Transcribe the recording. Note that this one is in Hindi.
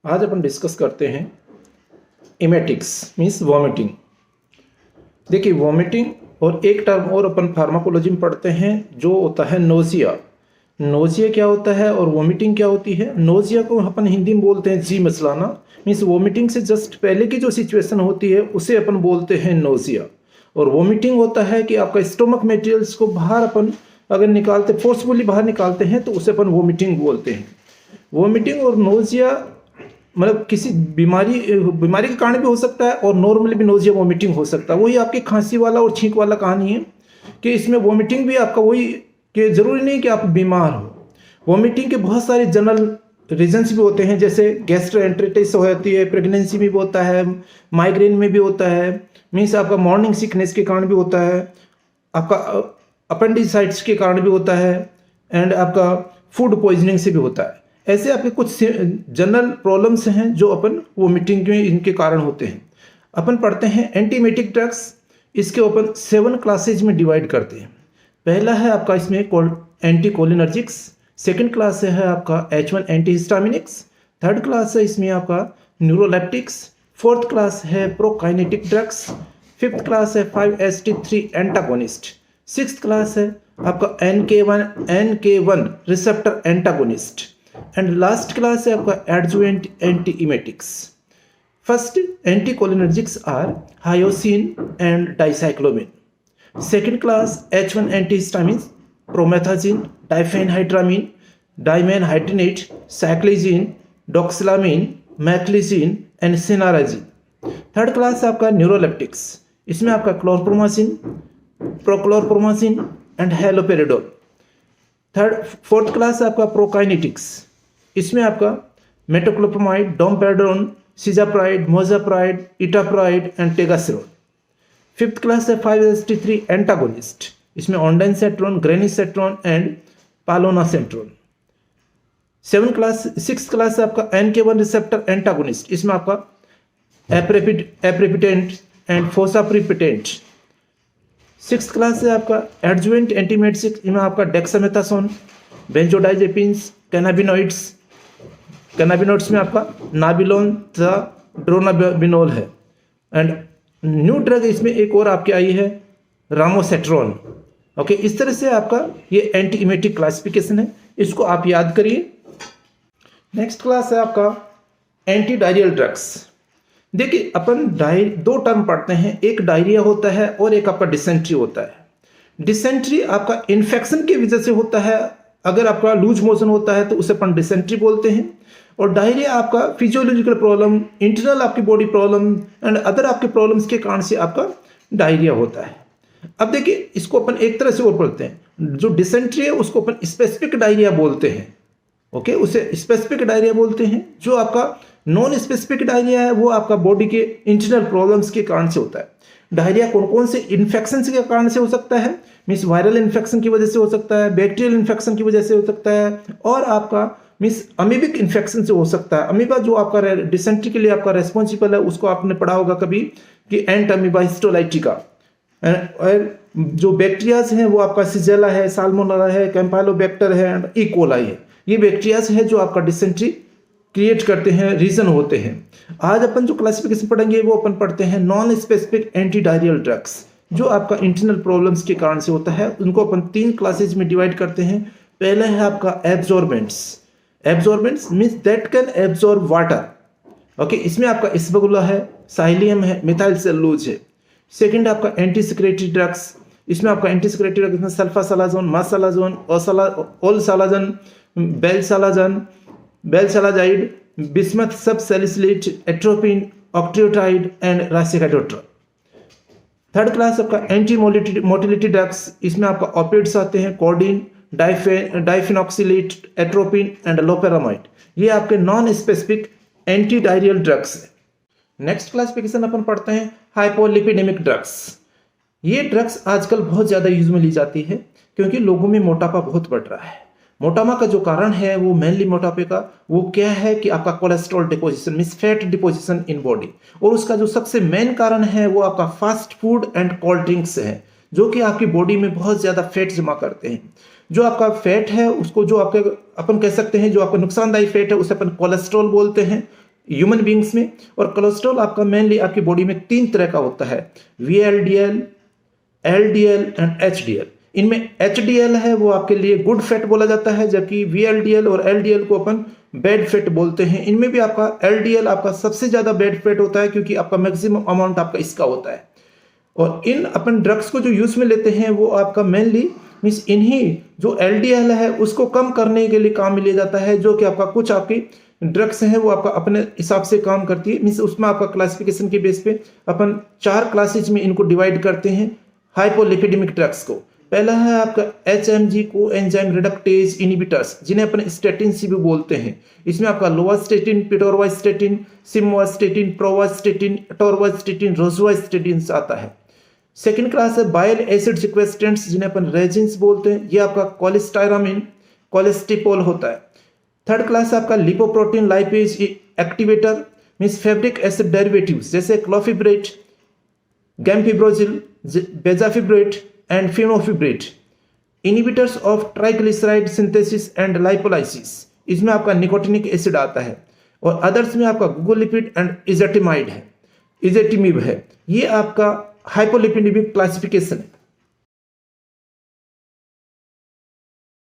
आज अपन डिस्कस करते हैं इमेटिक्स मीन्स वॉमिटिंग। देखिए वॉमिटिंग और एक टर्म और अपन फार्माकोलॉजी में पढ़ते हैं जो होता है नोजिया। नोजिया क्या होता है और वॉमिटिंग क्या होती है? नोजिया को अपन हिंदी में बोलते हैं जी मचलाना, मीन्स वॉमिटिंग से जस्ट पहले की जो सिचुएशन होती है उसे अपन बोलते हैं नोजिया। और वॉमिटिंग होता है कि आपका स्टोमक मटेरियल्स को बाहर अपन अगर निकालते फोर्सफुली बाहर निकालते हैं तो उसे अपन वॉमिटिंग बोलते हैं। वॉमिटिंग और नोजिया मतलब किसी बीमारी के कारण भी हो सकता है और नॉर्मली भी नोजिया वॉमिटिंग हो सकता है। वही आपकी खांसी वाला और छींक वाला कहानी है कि इसमें वॉमिटिंग भी आपका वही कि जरूरी नहीं कि आप बीमार हो। वॉमिटिंग के बहुत सारे जनरल रीजंस भी होते हैं, जैसे गैस्ट्रोएंटेरिटिस होती है, प्रेगनेंसी में भी होता है, माइग्रेन में भी होता है, मीन्स आपका मॉर्निंग सिकनेस के कारण भी होता है, आपका अपेंडिसाइटिस के कारण भी होता है, एंड आपका फूड पॉइजनिंग से भी होता है। ऐसे आपके कुछ जनरल प्रॉब्लम्स हैं जो अपन वोमिटिंग में इनके कारण होते हैं। अपन पढ़ते हैं एंटीमेटिक ड्रग्स। इसके अपन 7 क्लासेज में डिवाइड करते हैं। पहला है आपका इसमें एंटीकोलिनर्जिक्स, सेकंड क्लास है आपका H1 एंटीहिस्टामिनिक्स, थर्ड क्लास है इसमें आपका न्यूरोलेप्टिक्स, फोर्थ क्लास है प्रोकाइनेटिक ड्रग्स, फिफ्थ क्लास है 5-HT3 एंटागोनिस्ट, सिक्स्थ क्लास है आपका NK1 receptor antagonist, and last class है आपका adjuvant antiemetics. First anticholinergics are hyoscine and dicyclomine. Second class H1 antihistamine promethazine, diphenhydramine, dimenhydrinate, cyclizine, doxylamine, meclizine and cinnarizine. Third class है आपका न्यूरोलेप्टिक्स। इसमें आपका chlorpromazine, prochlorpromazine and haloperidol. Fourth class है आपका प्रोकाइनेटिक्स। इसमें आपका metoclopramide, domperidone, cisapride, mosapride, इटाप्राइड and टेगासिरोन। Fifth class है 5-HT3 एंटागोनिस्ट। इसमें ऑन्डाइनसेट्रोन, ग्रेनिसेट्रोन एंड पालोनासेट्रोन। सिक्स क्लास है आपका NK1 रिसेप्टर एंटागोनिस्ट। इसमें आपका एप्रेपिटेंट एंड फोसाप्रिपिटेंट। सिक्स क्लास है आपका एडजुवेंट एंटीमेटिक्स। इसमें आपका डेक्सामेथासोन, बेंजोडाइजेपिन्स, कैनाबिनोइड्स में आपका नाबिलोन तथा ड्रोनाबिनोल है। एंड न्यू ड्रग इसमें एक और आपकी आई है रामोसेट्रोन। ओके, इस तरह से आपका ये एंटीइमेटिक क्लासिफिकेशन है, इसको आप याद करिए। नेक्स्ट क्लास है आपका एंटी डायरियल ड्रग्स। देखिए अपन दो टर्म पढ़ते हैं, एक डायरिया होता है और एक आपका डिसेंट्री होता है। डिसेंट्री आपका इन्फेक्शन की वजह से होता है, अगर आपका लूज मोशन होता है तो उसे अपन डिसेंट्री बोलते हैं। और डायरिया आपका फिजियोलॉजिकल प्रॉब्लम, इंटरनल आपकी बॉडी प्रॉब्लम एंड अदर आपके प्रॉब्लम्स के कारण से आपका डायरिया होता है। अब देखिए इसको अपन एक तरह से और पढ़ते हैं, जो डिसेंट्री है उसको अपन स्पेसिफिक डायरिया बोलते हैं। ओके, उसे स्पेसिफिक डायरिया बोलते हैं। जो आपका नॉन स्पेसिफिक डायरिया है वो आपका बॉडी के इंटरनल प्रॉब्लम्स के कारण से होता है। डायरिया कौन कौन से इन्फेक्शन के कारण से हो सकता है? मीन्स वायरल इन्फेक्शन की वजह से हो सकता है, बैक्टीरियल इन्फेक्शन की वजह से हो सकता है, और आपका मीन्स अमीबिक इन्फेक्शन से हो सकता है। अमीबा जो आपका डिसेंट्री के लिए आपका रेस्पॉन्सिबल है, उसको आपने पढ़ा होगा कभी कि एंट अमीबा हिस्टोलाइटिका। और जो बैक्टीरियाज हैं वो आपका सिजेला है, साल्मोनेला है, कैम्पाइलोबैक्टर है एंड ई कोलाई है। ये बैक्टीरियाज है जो आपका डिसेंट्री क्रिएट करते हैं, रीजन होते हैं। आज अपन जो क्लासिफिकेशन पढ़ेंगे वो अपन पढ़ते हैं non specific anti diarrhoeal drugs, जो आपका इंटरनल प्रॉब्लम्स के कारण से होता है। उनको अपन 3 क्लासेज में डिवाइड करते हैं। पहला है आपका absorbents. Absorbents means that can absorb water. Okay, इसमें आपका इसबगुला है, साइलियम है, मिथाइल सेलुलोज है। सेकंड आपका एंटी सिक्रेटरी ड्रग्स। इसमें आपका एंटी सिक्रेटरी ड्रग्स में sulfasalazine, mesalazine, olsalazine, balsalazide, bismuth subsalicylate, atropine, octreotide and racecadotril. Third class आपका एंटी मोटिलिटी ड्रग्स। इसमें आपका ऑपिड्स आते हैं, codeine, diphenoxylate, atropine and loperamide. ये आपके non specific anti diarrhoeal drugs है। नेक्स्ट क्लासिफिकेशन अपन पढ़ते हैं हाइपोलिपिडेमिक ड्रग्स। ये ड्रग्स आजकल बहुत ज़्यादा यूज में ली जाती है क्योंकि लोगों में मोटापा बहुत बढ़ रहा है। मोटापा का जो कारण है वो मेनली मोटापे का वो क्या है कि आपका cholesterol deposition means fat deposition in body, और उसका जो सबसे मेन कारण है वो आपका fast food and cold drinks है, जो कि आपकी बॉडी में बहुत ज़्यादा फैट जमा करते हैं। जो आपका फैट है उसको जो आपके अपन कह सकते हैं जो आपका नुकसानदायी फैट है उसे अपन कोलेस्ट्रॉल बोलते हैं। ह्यूमन बींग्स में। और कोलेस्ट्रॉल आपका मेनली आपकी बॉडी में 3 तरह का होता है, VLDL, LDL एंड HDL। इनमें HDL है वो आपके लिए गुड फैट बोला जाता है, जबकि VLDL और LDL को अपन बैड फैट बोलते हैं। इनमें भी आपका LDL आपका सबसे ज्यादा बैड फैट होता है, क्योंकि आपका मैक्सिमम अमाउंट आपका इसका होता है। और इन अपन ड्रग्स को जो यूज में लेते हैं वो आपका मेनली मीन्स इन्हीं जो LDL है उसको कम करने के लिए काम में लिया जाता है, जो कि आपका कुछ आपकी ड्रग्स हैं वो आपका अपने हिसाब से काम करती है। मीन्स उसमें आपका क्लासिफिकेशन के बेस पे अपन 4 क्लासेज में इनको डिवाइड करते हैं हाइपोलिपिडेमिक ड्रग्स को। पहला है आपका HMG को एंजाइम रिडक्टेज इनहिबिटर्स, जिन्हें अपन स्टेटिन भी बोलते हैं। इसमें आपका लोवास्टेटिन, पिटोरवास्टेटिन, सिमवास्टेटिन, प्रोवास्टेटिन, अटोरवास्टेटिन, रोजुवास्टेटिन आता है। सेकेंड क्लास है बाइल एसिड सिक्वेस्टेंट्स, जिन्हें अपन रेजिन्स बोलते हैं। ये आपका कोलेस्टायरामिन, कोलेस्टिपोल होता है। थर्ड क्लास है आपका lipoprotein lipase activator, means fibric acid derivatives जैसे clofibrate, gemfibrozil, bezafibrate and fenofibrate, inhibitors of triglyceride synthesis and lipolysis. इसमें आपका निकोटिनिक एसिड आता है। और अदर्स में आपका गुगोलिपिड एंड इजेटिमाइड है, इजेटिमिब है। ये आपका हाइपोलिपिडेमिक क्लासिफिकेशन है।